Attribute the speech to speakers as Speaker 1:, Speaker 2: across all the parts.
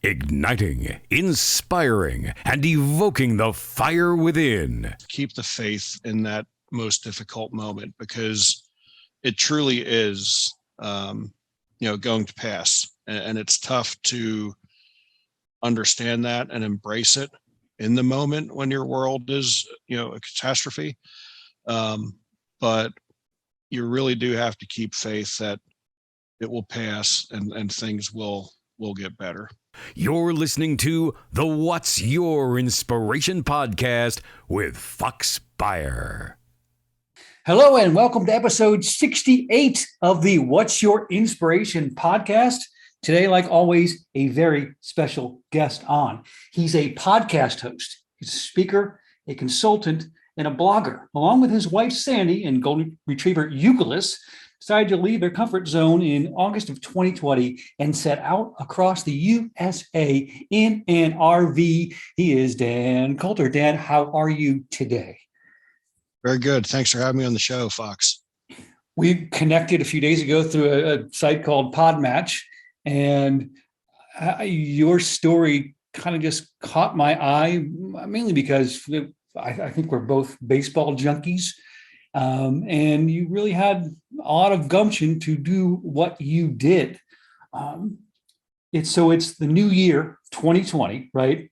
Speaker 1: Igniting, inspiring, and evoking the fire within.
Speaker 2: Keep the faith in that most difficult moment, because it truly is, going to pass. And it's tough to understand that and embrace it in the moment when your world is, a catastrophe. But you really do have to keep faith that it will pass and things will get better.
Speaker 1: You're listening to the What's Your Inspiration podcast with Fox Beyer.
Speaker 3: Hello and welcome to episode 68 of the What's Your Inspiration podcast. Today, like always, a very special guest on. He's a podcast host, he's a speaker, a consultant, and a blogger. Along with his wife, Sandy, and golden retriever, Youkilis, decided to leave their comfort zone in August of 2020 and set out across the USA in an RV. He is Dan Coulter. Dan, how are you today?
Speaker 2: Very good. Thanks for having me on the show, Fox.
Speaker 3: We connected a few days ago through a site called Podmatch, and your story kind of just caught my eye, mainly because I think we're both baseball junkies. And you really had a lot of gumption to do what you did. It's the new year, 2020, right?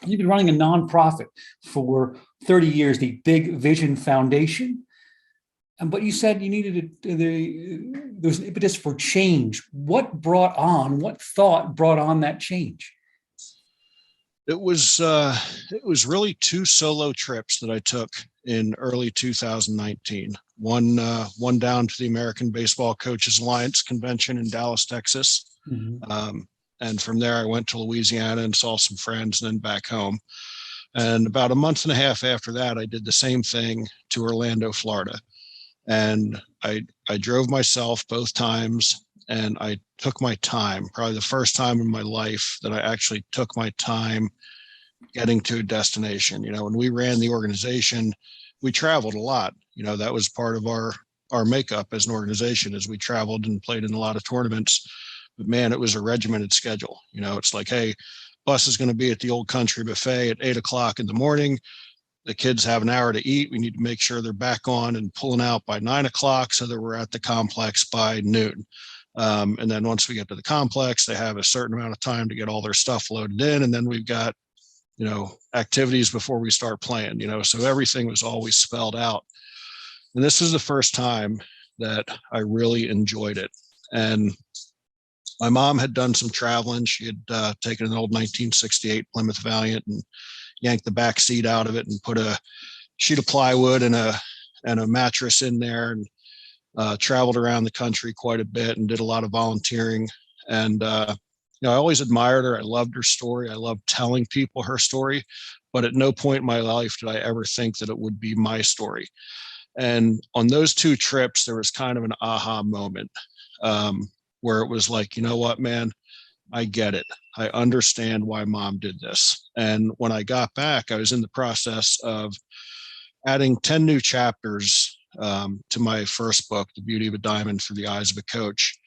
Speaker 3: You've been running a nonprofit for 30 years, the Big Vision Foundation. But you said you needed there was an impetus for change. What thought brought on that change?
Speaker 2: It was really two solo trips that I took in early 2019. One down to the American Baseball Coaches Alliance convention in Dallas, Texas. Mm-hmm. And from there, I went to Louisiana and saw some friends, and then back home. And about a month and a half after that, I did the same thing to Orlando, Florida. And I drove myself both times, and I took my time, probably the first time in my life that I actually took my time getting to a destination. When we ran the organization, we traveled a lot. That was part of our makeup as an organization, as we traveled and played in a lot of tournaments. But man, it was a regimented schedule. It's like, hey, bus is going to be at the Old Country Buffet at 8:00 in the morning. The kids have an hour to eat. We need to make sure they're back on and pulling out by 9:00 so that we're at the complex by noon. And then once we get to the complex, they have a certain amount of time to get all their stuff loaded in. And then we've got, activities before we start playing, so everything was always spelled out. And this is the first time that I really enjoyed it. And my mom had done some traveling. She had taken an old 1968 Plymouth Valiant and yanked the back seat out of it and put a sheet of plywood and a mattress in there, and traveled around the country quite a bit and did a lot of volunteering. And, I always admired her. I loved her story. I loved telling people her story, but at no point in my life did I ever think that it would be my story. And on those two trips, there was kind of an aha moment, where it was like, you know what, man, I get it. I understand why mom did this. And when I got back, I was in the process of adding 10 new chapters to my first book, The Beauty of a Diamond Through the Eyes of a Coach.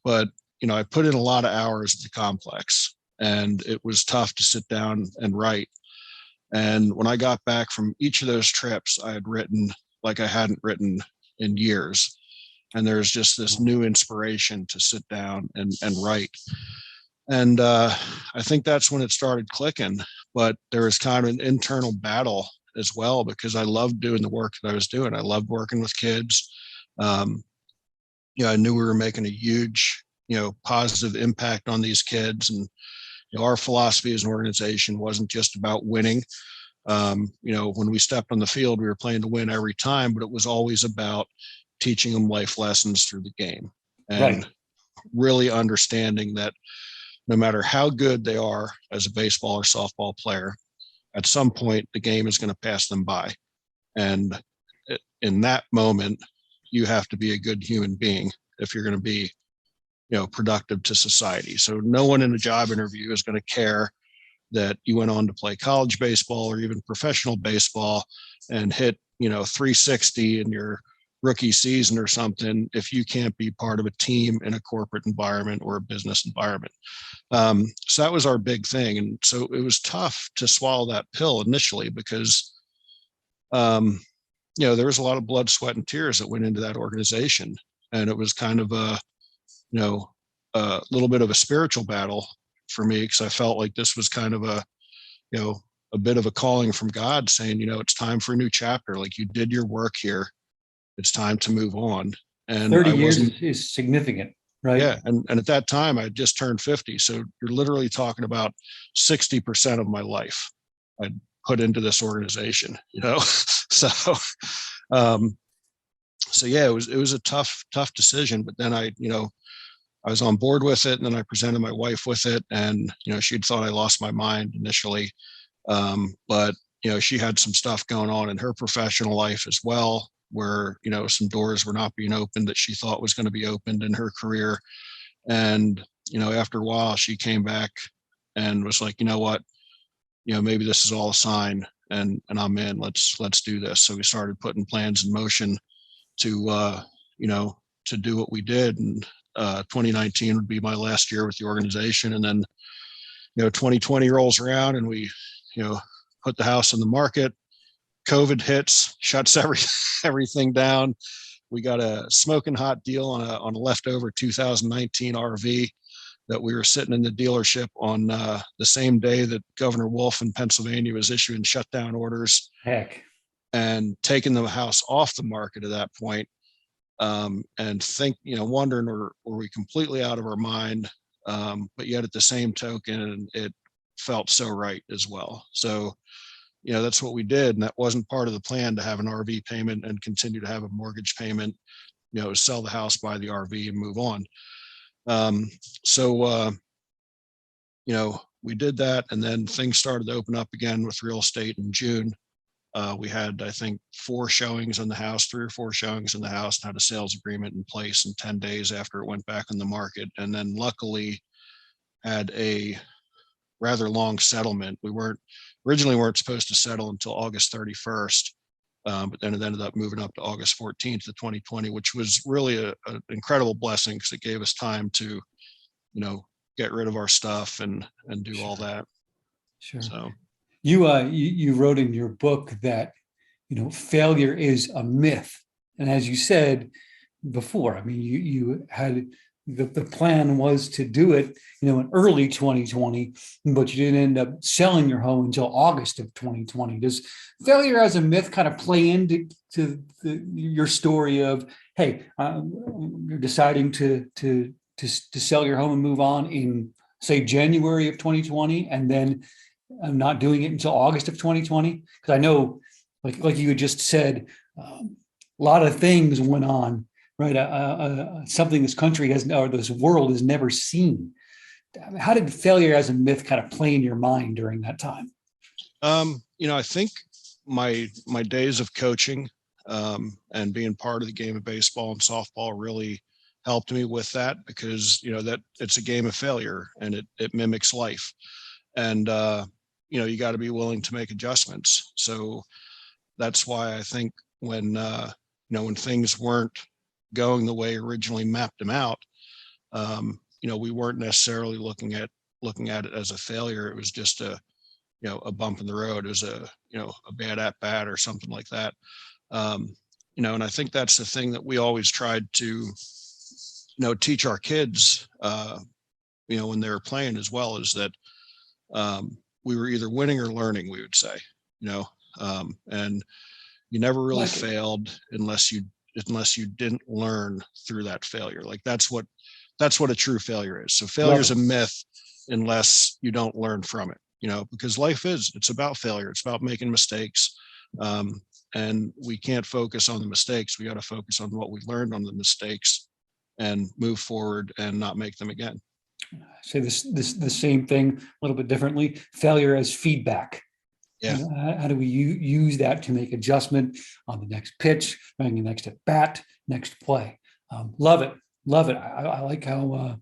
Speaker 2: But, I put in a lot of hours at the complex, and it was tough to sit down and write. And when I got back from each of those trips, I had written like I hadn't written in years. And there's just this new inspiration to sit down and write. And I think that's when it started clicking. But there was kind of an internal battle as well, because I loved doing the work that I was doing. I loved working with kids. I knew we were making a huge, positive impact on these kids. And our philosophy as an organization wasn't just about winning. When we stepped on the field, we were playing to win every time, but it was always about teaching them life lessons through the game, and really understanding that no matter how good they are as a baseball or softball player, at some point the game is going to pass them by. And in that moment, you have to be a good human being if you're going to be, productive to society. So no one in a job interview is going to care that you went on to play college baseball or even professional baseball and hit, 360 and you're rookie season or something if you can't be part of a team in a corporate environment or a business environment. So that was our big thing. And so it was tough to swallow that pill initially because, there was a lot of blood, sweat, and tears that went into that organization. And it was kind of a little bit of a spiritual battle for me because I felt like this was kind of a bit of a calling from God saying, it's time for a new chapter. Like, you did your work here. It's time to move on. And
Speaker 3: 30 years is significant, right?
Speaker 2: Yeah. And at that time I just turned 50. So you're literally talking about 60% of my life I'd put into this organization, so, yeah, it was a tough decision, but then I was on board with it, and then I presented my wife with it, and, she'd thought I lost my mind initially. But, she had some stuff going on in her professional life as well, where, some doors were not being opened that she thought was going to be opened in her career. And, after a while she came back and was like, you know what, maybe this is all a sign, and I'm in, let's do this. So we started putting plans in motion to, to do what we did. And 2019 would be my last year with the organization. And then, 2020 rolls around and we, put the house on the market. COVID hits, shuts everything down. We got a smoking hot deal on a leftover 2019 RV that we were sitting in the dealership on the same day that Governor Wolf in Pennsylvania was issuing shutdown orders.
Speaker 3: Heck.
Speaker 2: And taking the house off the market at that point. And wondering, were we completely out of our mind? But yet at the same token, it felt so right as well. So, that's what we did. And that wasn't part of the plan to have an RV payment and continue to have a mortgage payment, sell the house, buy the RV and move on. We did that, and then things started to open up again with real estate in June. We had, I think, 3 or 4 showings in the house, and had a sales agreement in place in 10 days after it went back on the market. And then luckily had a rather long settlement. We originally weren't supposed to settle until August 31st. But then it ended up moving up to August 14th of 2020, which was really an incredible blessing because it gave us time to, get rid of our stuff and do all that.
Speaker 3: Sure.
Speaker 2: So
Speaker 3: you wrote in your book that, failure is a myth. And as you said before, I mean, you had the plan was to do it, in early 2020, but you didn't end up selling your home until August of 2020. Does failure as a myth kind of play into your story of, hey, you're deciding to sell your home and move on in, say, January of 2020, and then I'm not doing it until August of 2020? Because I know, like you had just said, a lot of things went on, right? Something this country has, or this world has never seen. How did failure as a myth kind of play in your mind during that time?
Speaker 2: I think my days of coaching and being part of the game of baseball and softball really helped me with that, because that it's a game of failure and it mimics life. And you got to be willing to make adjustments. So that's why I think when things weren't going the way originally mapped them out, we weren't necessarily looking at it as a failure. It was just a bump in the road. It was a bad at bat or something like that. And I think that's the thing that we always tried to teach our kids when they were playing as well, is that we were either winning or learning, we would say, and you never really failed unless you didn't learn through that failure. Like that's what a true failure is. So failure is a myth unless you don't learn from it, because it's about failure. It's about making mistakes. And we can't focus on the mistakes. We got to focus on what we learned on the mistakes and move forward and not make them again.
Speaker 3: Say the same thing a little bit differently. Failure as feedback.
Speaker 2: Yeah.
Speaker 3: How do we use that to make adjustment on the next pitch, running the next at bat, next play? Love it. I like how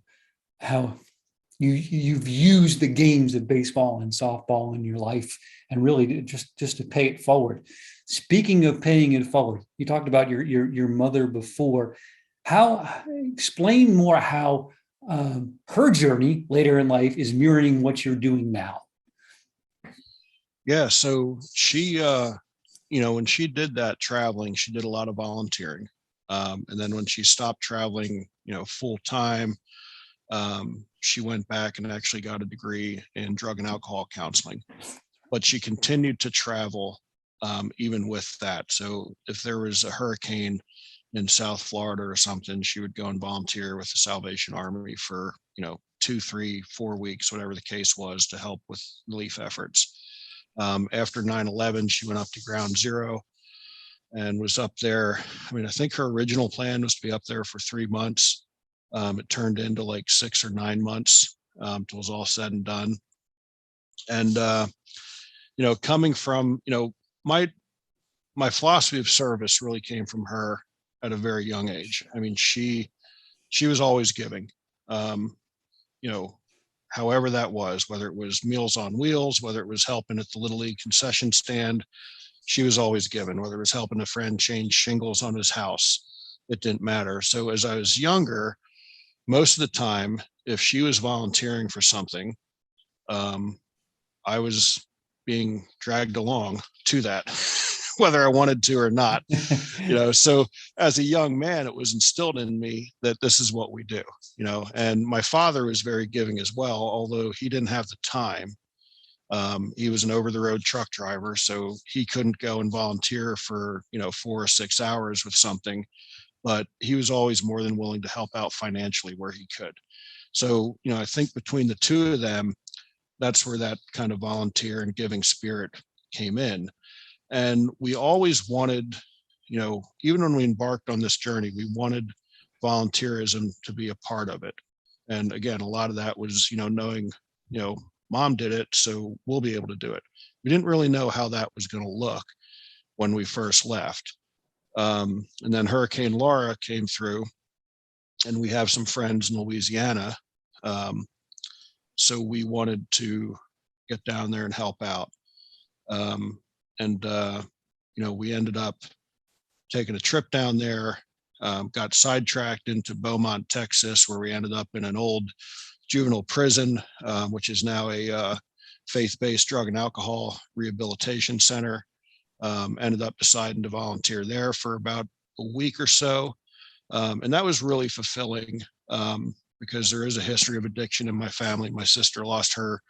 Speaker 3: you've used the games of baseball and softball in your life, and really just to pay it forward. Speaking of paying it forward, you talked about your mother before. How explain more how her journey later in life is mirroring what you're doing now.
Speaker 2: Yeah, so she, when she did that traveling, she did a lot of volunteering. And then when she stopped traveling, full time, she went back and actually got a degree in drug and alcohol counseling. But she continued to travel even with that. So if there was a hurricane in South Florida or something, she would go and volunteer with the Salvation Army for, 2, 3, 4 weeks, whatever the case was, to help with relief efforts. After 9/11, she went up to Ground Zero and was up there. I think her original plan was to be up there for 3 months. It turned into like 6 or 9 months till it was all said and done. And, coming from, my philosophy of service really came from her at a very young age. She was always giving, however that was, whether it was Meals on Wheels, whether it was helping at the Little League concession stand, she was always giving, whether it was helping a friend change shingles on his house, it didn't matter. So as I was younger, most of the time, if she was volunteering for something, I was being dragged along to that, whether I wanted to or not. So as a young man, it was instilled in me that this is what we do, and my father was very giving as well, although he didn't have the time. He was an over the road truck driver, so he couldn't go and volunteer for, 4 or 6 hours with something, but he was always more than willing to help out financially where he could. So, I think between the two of them, that's where that kind of volunteer and giving spirit came in. And we always wanted, even when we embarked on this journey, we wanted volunteerism to be a part of it. And again, a lot of that was, knowing, mom did it, so we'll be able to do it. We didn't really know how that was going to look when we first left. And then Hurricane Laura came through, and we have some friends in Louisiana. So we wanted to get down there and help out. We ended up taking a trip down there, got sidetracked into Beaumont, Texas, where we ended up in an old juvenile prison, which is now a faith-based drug and alcohol rehabilitation center. Ended up deciding to volunteer there for about a week or so. And that was really fulfilling because there is a history of addiction in my family. My sister lost her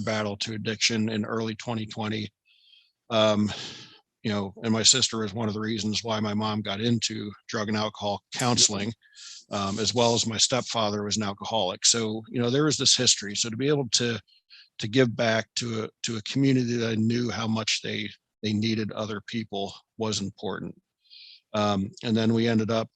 Speaker 2: battle to addiction in early 2020. And my sister was one of the reasons why my mom got into drug and alcohol counseling, as well as my stepfather was an alcoholic. So, there was this history. So to be able to give back to a community that I knew how much they needed other people was important. And then we ended up,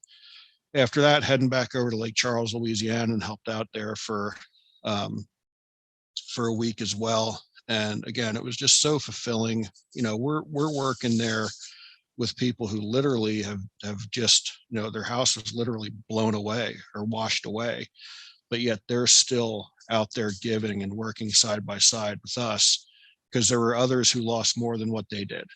Speaker 2: after that, heading back over to Lake Charles, Louisiana, and helped out there for a week as well. And again, it was just so fulfilling. We're working there with people who literally have just, their house was literally blown away or washed away, but yet they're still out there giving and working side by side with us, because there were others who lost more than what they did,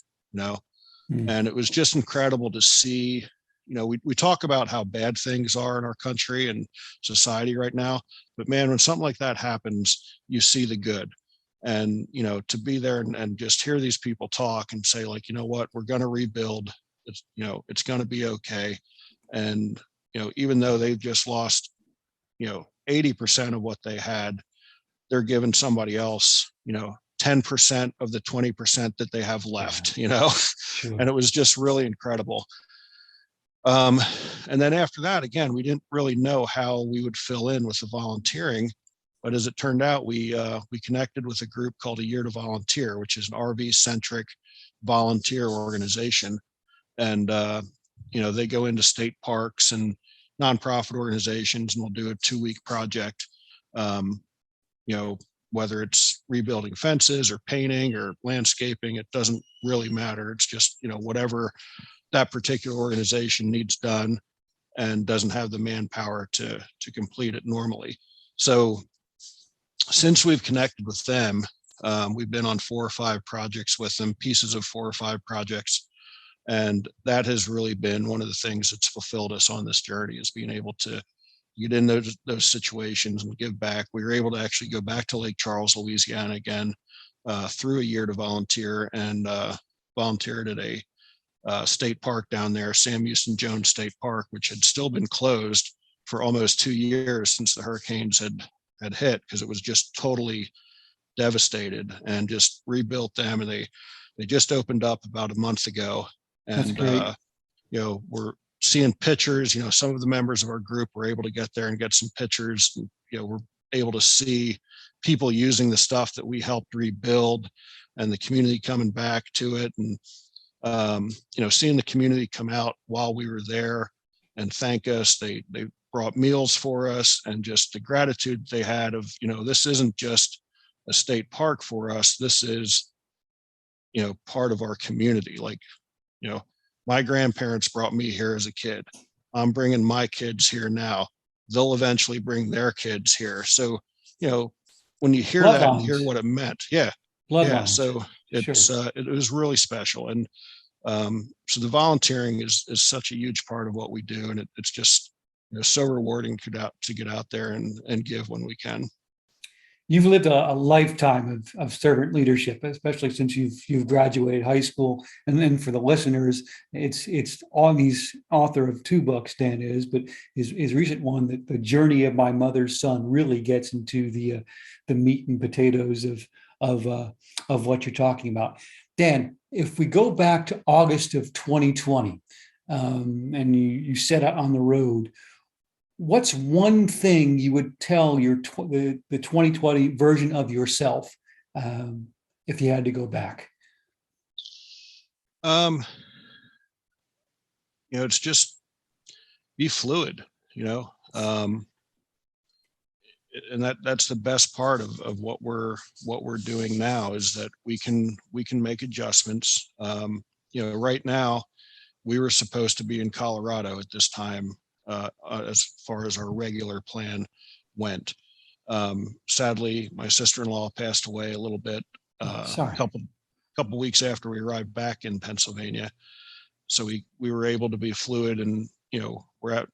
Speaker 2: And it was just incredible to see. We talk about how bad things are in our country and society right now, but man, when something like that happens, you see the good. And, to be there and just hear these people talk and say, like, what, we're going to rebuild. It's, it's going to be okay. And, even though they've just lost, 80% of what they had, they're giving somebody else, 10% of the 20% that they have left,
Speaker 3: Sure.
Speaker 2: And it was just really incredible. And then after that, again, we didn't really know how we would fill in with the volunteering. But as it turned out, we connected with a group called A Year to Volunteer, which is an RV-centric volunteer organization. And, they go into state parks and nonprofit organizations, and we'll do a 2-week project, whether it's rebuilding fences or painting or landscaping, it doesn't really matter. It's just, whatever that particular organization needs done and doesn't have the manpower to complete it normally. So since we've connected with them, we've been on 4 or 5 projects with them, pieces of 4 or 5 projects. And that has really been one of the things that's fulfilled us on this journey, is being able to get in those situations and give back. We were able to actually go back to Lake Charles, Louisiana again, through a year to volunteer, and volunteered at a state park down there, Sam Houston Jones State Park, which had still been closed for almost 2 years since the hurricanes had hit, because it was just totally devastated, and just rebuilt them. And they just opened up about a month ago. And we're seeing pictures. Some of the members of our group were able to get there and get some pictures. And, we're able to see people using the stuff that we helped rebuild, and the community coming back to it. And seeing the community come out while we were there and thank us. They brought meals for us, and just the gratitude they had of, this isn't just a state park for us. This is, part of our community. Like, my grandparents brought me here as a kid. I'm bringing my kids here now. They'll eventually bring their kids here. So, when you hear that and hear what it meant, so it's it was really special. And so the volunteering is such a huge part of what we do, and it's just so rewarding to get out there and give when we can.
Speaker 3: You've lived a lifetime of servant leadership, especially since you've graduated high school. And then for the listeners, it's Augie's author of 2 books, Dan is, but his recent one, The Journey of My Mother's Son, really gets into the meat and potatoes of what you're talking about. Dan, if we go back to August of 2020, and you set out on the road, what's one thing you would tell the 2020 version of yourself, if you had to go back?
Speaker 2: It's just be fluid, and that's the best part of what we're doing now, is that we can make adjustments. Right now we were supposed to be in Colorado at this time, as far as our regular plan went. Sadly, my sister-in-law passed away a little bit, a couple weeks after we arrived back in Pennsylvania. So we were able to be fluid, and we're at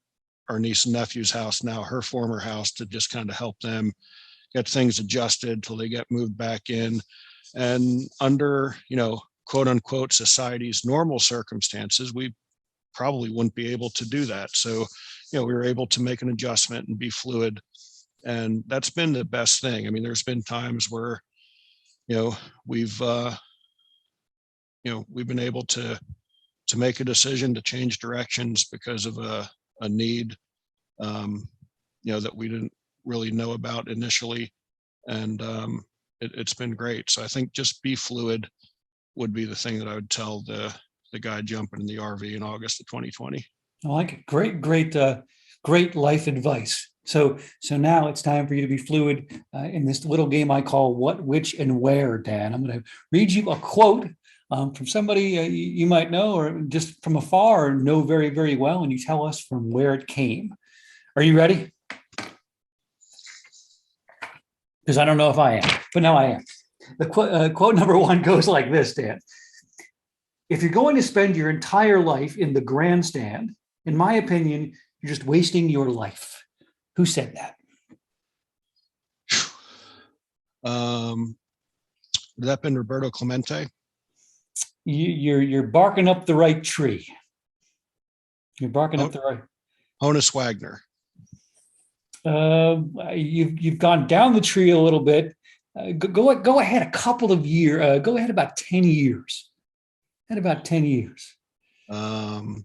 Speaker 2: our niece and nephew's house now, her former house, to just kind of help them get things adjusted till they get moved back in. And under quote unquote society's normal circumstances, we probably wouldn't be able to do that. So, we were able to make an adjustment and be fluid. And that's been the best thing. I mean, there's been times where, we've been able to make a decision to change directions because of a need, that we didn't really know about initially. And it's been great. So I think just be fluid would be the thing that I would tell the guy jumping in the RV in August of 2020. I
Speaker 3: like it. Great life advice. So now it's time for you to be fluid in this little game I call What, Which, and Where, Dan. I'm going to read you a quote from somebody you might know, or just from afar, or know very, very well, and you tell us from where it came. Are you ready? Because I don't know if I am, but now I am. The quote number 1 goes like this, Dan. If you're going to spend your entire life in the grandstand, in my opinion, you're just wasting your life. Who said that?
Speaker 2: Would that been Roberto Clemente?
Speaker 3: You're barking up the right tree. You're barking up the right.
Speaker 2: Honus Wagner.
Speaker 3: You've gone down the tree a little bit. Go ahead a couple of years. Go ahead about 10 years. About 10 years. Or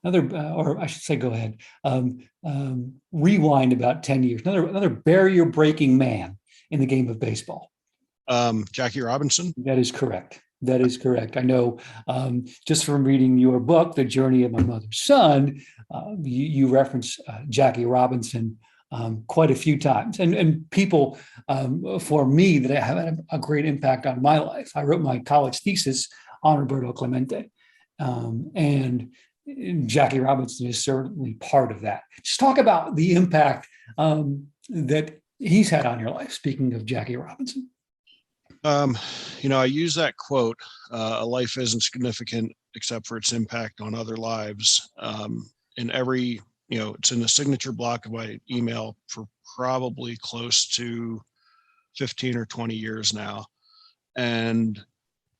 Speaker 3: I should say, go ahead. Rewind about 10 years. Another barrier-breaking man in the game of baseball.
Speaker 2: Jackie Robinson.
Speaker 3: That is correct. I know, just from reading your book, The Journey of My Mother's Son, you reference Jackie Robinson quite a few times, and people, for me, that have had a great impact on my life. I wrote my college thesis on Roberto Clemente, and Jackie Robinson is certainly part of that. Just talk about the impact that he's had on your life, speaking of Jackie Robinson?
Speaker 2: I use that quote, a life isn't significant except for its impact on other lives. In every, it's in the signature block of my email for probably close to 15 or 20 years now. And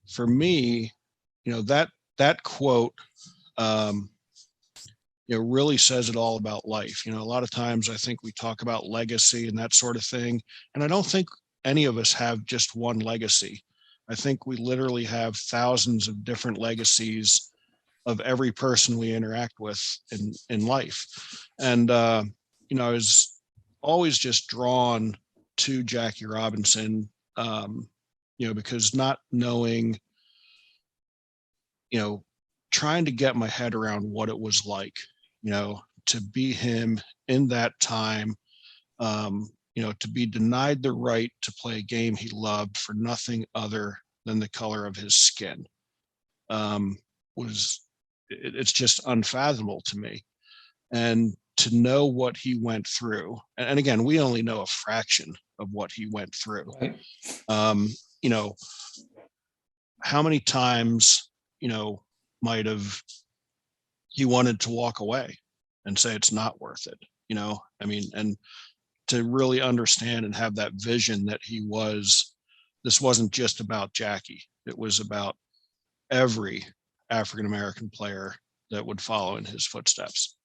Speaker 2: for me, that quote, really says it all about life. A lot of times I think we talk about legacy and that sort of thing. And I don't think any of us have just one legacy. I think we literally have thousands of different legacies of every person we interact with in life. And, I was always just drawn to Jackie Robinson, because not knowing, trying to get my head around what it was like, to be him in that time, to be denied the right to play a game he loved for nothing other than the color of his skin, it's just unfathomable to me. And to know what he went through, and again, we only know a fraction of what he went through.
Speaker 3: Right.
Speaker 2: How many times, might have he wanted to walk away and say it's not worth it, and to really understand and have that vision that this wasn't just about Jackie. It was about every African-American player that would follow in his footsteps.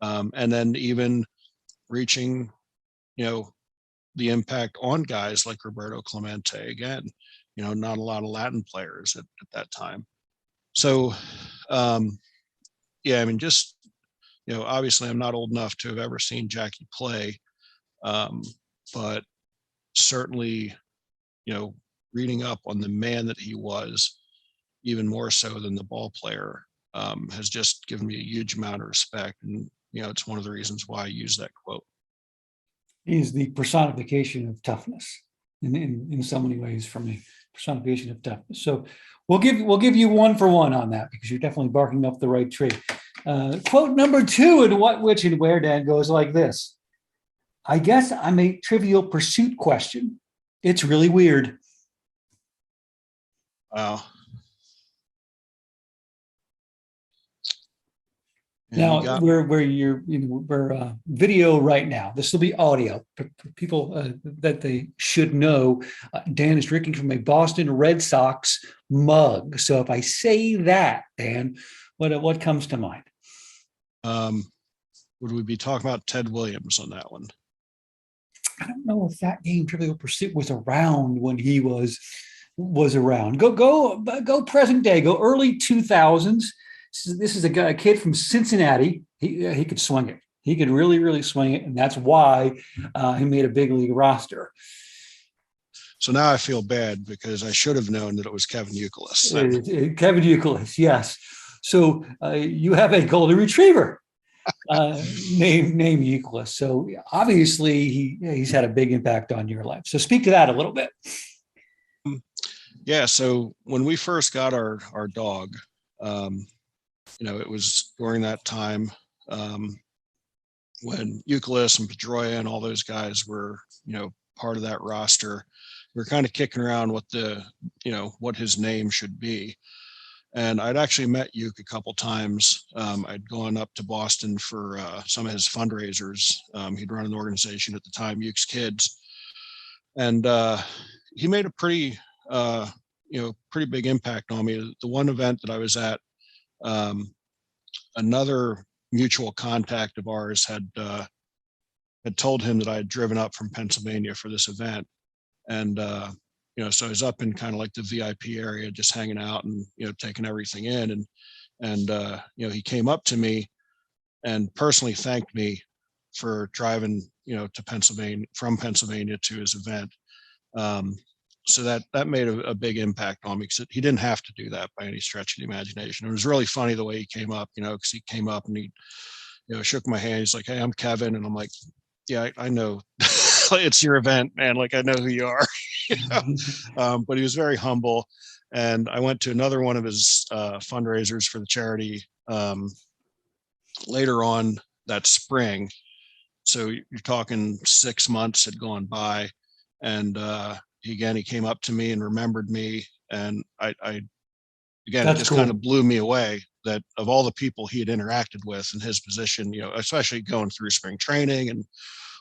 Speaker 2: And then even reaching, the impact on guys like Roberto Clemente again, not a lot of Latin players at that time. So, just, obviously I'm not old enough to have ever seen Jackie play, but certainly, reading up on the man that he was, even more so than the ball player, has just given me a huge amount of respect. And, it's one of the reasons why I use that quote.
Speaker 3: He's the personification of toughness in so many ways for me. Personification of toughness. So we'll give you 1 for 1 on that, because you're definitely barking up the right tree. Quote number 2 in What, Which, and Where, Dan, goes like this: I guess I'm a Trivial Pursuit question. It's really weird.
Speaker 2: Wow.
Speaker 3: Now we're video right now. This will be audio. People that they should know. Dan is drinking from a Boston Red Sox mug. So if I say that, Dan, what comes to mind?
Speaker 2: Would we be talking about Ted Williams on that one?
Speaker 3: I don't know if that game Trivial Pursuit was around when he was around. Go present day. Go early 2000s. This is a kid from Cincinnati. He could swing it. He could really, really swing it, and that's why he made a big league roster.
Speaker 2: So now I feel bad because I should have known that it was Kevin Youkilis.
Speaker 3: Kevin Youkilis, yes. So you have a golden retriever named Youkilis. So obviously he's had a big impact on your life. So speak to that a little bit.
Speaker 2: Yeah. So when we first got our dog, it was during that time when Youkilis and Pedroia and all those guys were, part of that roster. We were kind of kicking around what his name should be. And I'd actually met Uke a couple times. I'd gone up to Boston for some of his fundraisers. He'd run an organization at the time, Uke's Kids. And he made a pretty big impact on me. The one event that I was at, another mutual contact of ours had told him that I had driven up from Pennsylvania for this event. And, so I was up in kind of like the VIP area, just hanging out and, taking everything in. And he came up to me and personally thanked me for driving, to Pennsylvania, from Pennsylvania to his event. So that made a big impact on me, because he didn't have to do that by any stretch of the imagination. It was really funny the way he came up, because he came up and he, shook my hand. He's like, "Hey, I'm Kevin." And I'm like, "Yeah, I know it's your event, man. Like, I know who you are." But he was very humble. And I went to another one of his fundraisers for the charity later on that spring. So you're talking 6 months had gone by, and he came up to me and remembered me, and I again, it
Speaker 3: That's
Speaker 2: just
Speaker 3: cool.
Speaker 2: kind of blew me away that of all the people he had interacted with in his position, especially going through spring training and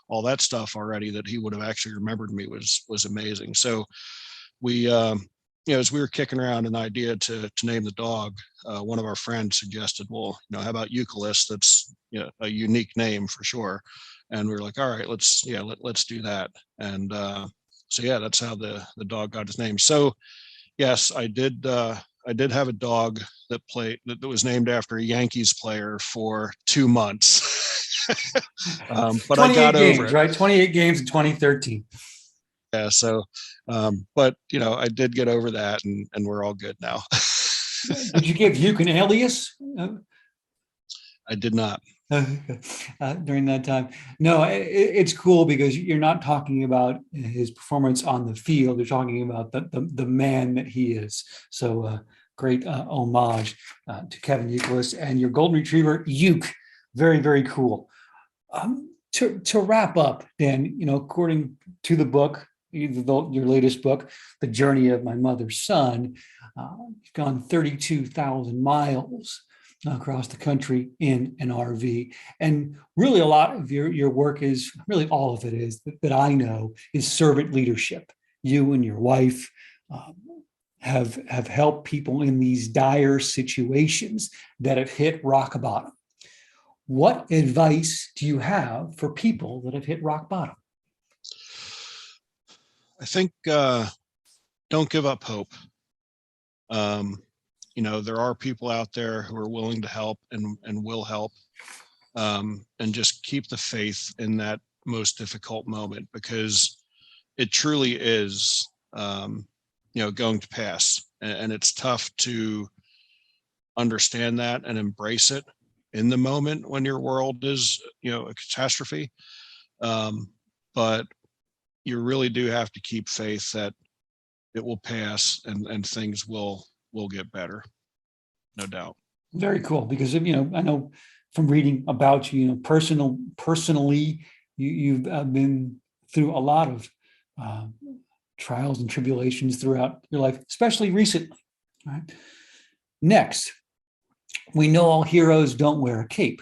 Speaker 2: all that stuff already, that he would have actually remembered me was amazing. So we, as we were kicking around an idea to name the dog, one of our friends suggested, well, how about Youkilis? That's a unique name for sure. And we were like, all right, let's do that. And so yeah, that's how the dog got his name. So yes, I did have a dog that was named after a Yankees player for 2 months. But I got over it.
Speaker 3: Right? 28 games in 2013.
Speaker 2: Yeah. So, but I did get over that, and we're all good now.
Speaker 3: Did you give Hugh an alias?
Speaker 2: I did not.
Speaker 3: During that time. No, it's cool because you're not talking about his performance on the field. You're talking about the man that he is. So great homage to Kevin Youkilis and your golden retriever, Uke. Very, very cool. To wrap up, Dan, according to the book, your latest book, The Journey of My Mother's Son, you've gone 32,000 miles across the country in an RV. And really a lot of your work is, really all of it is, that I know, is servant leadership. You and your wife have helped people in these dire situations that have hit rock bottom. What advice do you have for people that have hit rock bottom?
Speaker 2: I think don't give up hope. There are people out there who are willing to help and will help, and just keep the faith in that most difficult moment, because it truly is, going to pass. And it's tough to understand that and embrace it in the moment when your world is, a catastrophe. But you really do have to keep faith that it will pass and things will get better. No doubt.
Speaker 3: Very cool, because I know from reading about you, personally, you've been through a lot of trials and tribulations throughout your life, especially recently. Right. Next, we know all heroes don't wear a cape,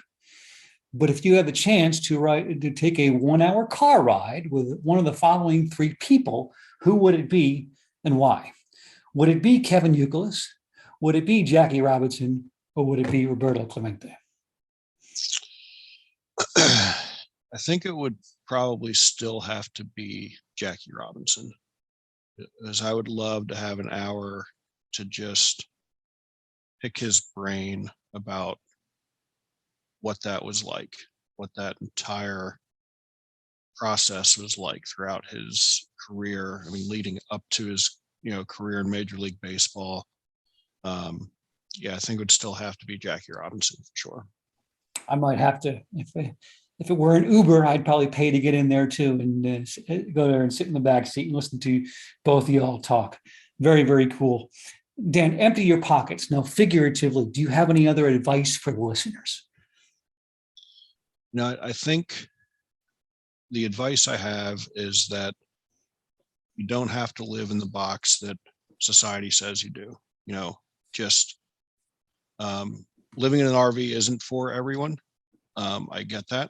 Speaker 3: but if you have the chance to take a 1-hour car ride with one of the following 3 people, who would it be and why? Would it be Kevin Youkilis? Would it be Jackie Robinson, or would it be Roberto Clemente?
Speaker 2: I think it would probably still have to be Jackie Robinson, because I would love to have an hour to just pick his brain about what that was like, what that entire process was like throughout his career. I mean, leading up to his career in Major League Baseball. I think it would still have to be Jackie Robinson for sure.
Speaker 3: I might have to, if it were an Uber, I'd probably pay to get in there too, and go there and sit in the back seat and listen to both of y'all talk. Very, very cool. Dan, empty your pockets. Now, figuratively, do you have any other advice for the listeners?
Speaker 2: I think the advice I have is that you don't have to live in the box that society says you do. Just living in an RV isn't for everyone. I get that,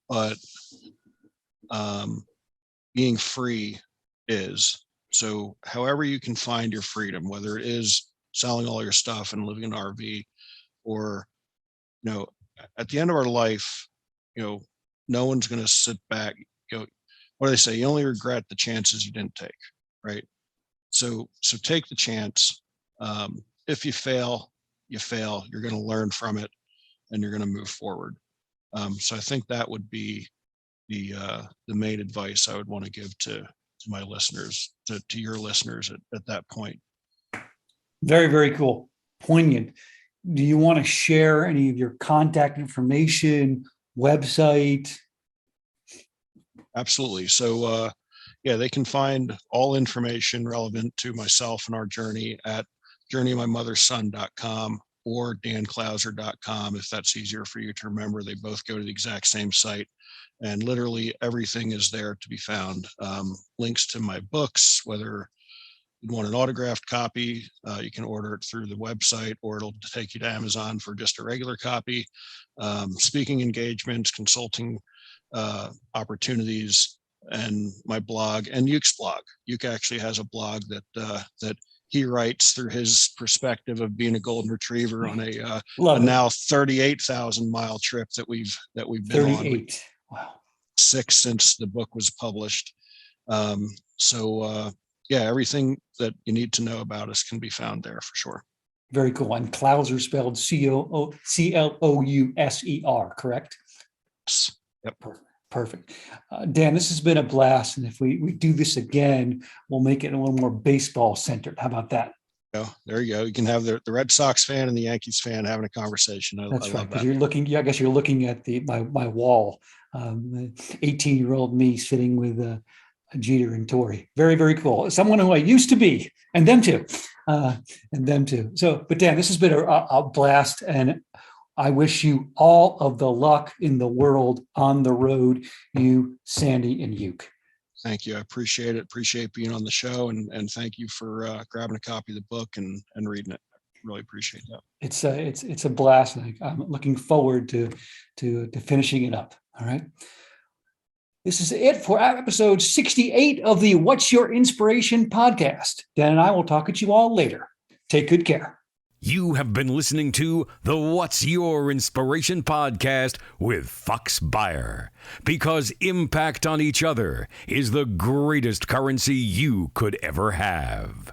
Speaker 2: but being free is. So however you can find your freedom, whether it is selling all your stuff and living in an RV, or, at the end of our life, no one's going to sit back. What do they say? You only regret the chances you didn't take, right? So take the chance. If you fail, you fail. You're going to learn from it, and you're going to move forward. So I think that would be the main advice I would want to give to my listeners, to your listeners at that point.
Speaker 3: Very, very cool. Poignant. Do you want to share any of your contact information, website?
Speaker 2: Absolutely. So, they can find all information relevant to myself and our journey at journeymymotherson.com, or danclouser.com, if that's easier for you to remember. They both go to the exact same site, and literally everything is there to be found. Links to my books, whether you want an autographed copy, you can order it through the website, or it'll take you to Amazon for just a regular copy. Speaking engagements, consulting opportunities, and my blog, and Yuke's blog. Yuke actually has a blog that he writes through his perspective of being a golden retriever on a now 38,000 mile trip that we've been
Speaker 3: 38. On. Wow.
Speaker 2: 6 since the book was published. Yeah, everything that you need to know about us can be found there for sure.
Speaker 3: Very cool. And Clouser spelled Clouser, correct?
Speaker 2: Yes. Yep.
Speaker 3: Perfect. Dan, this has been a blast. And if we do this again, we'll make it a little more baseball centered. How about that?
Speaker 2: Oh, there you go. You can have the Red Sox fan and the Yankees fan having a conversation.
Speaker 3: That's right. Because you're looking, I guess you're looking at my wall, 18-year-old me sitting with Jeter and Torrey. Very, very cool. Someone who I used to be, and them too. So, but Dan, this has been a blast, and I wish you all of the luck in the world on the road, you, Sandy, and Yuke.
Speaker 2: Thank you. I appreciate it. Appreciate being on the show, and thank you for grabbing a copy of the book and reading it. Really appreciate that.
Speaker 3: It's a blast. And I'm looking forward to finishing it up. All right. This is it for episode 68 of the What's Your Inspiration podcast. Dan and I will talk at you all later. Take good care.
Speaker 1: You have been listening to the What's Your Inspiration podcast with Fox Beyer, because impact on each other is the greatest currency you could ever have.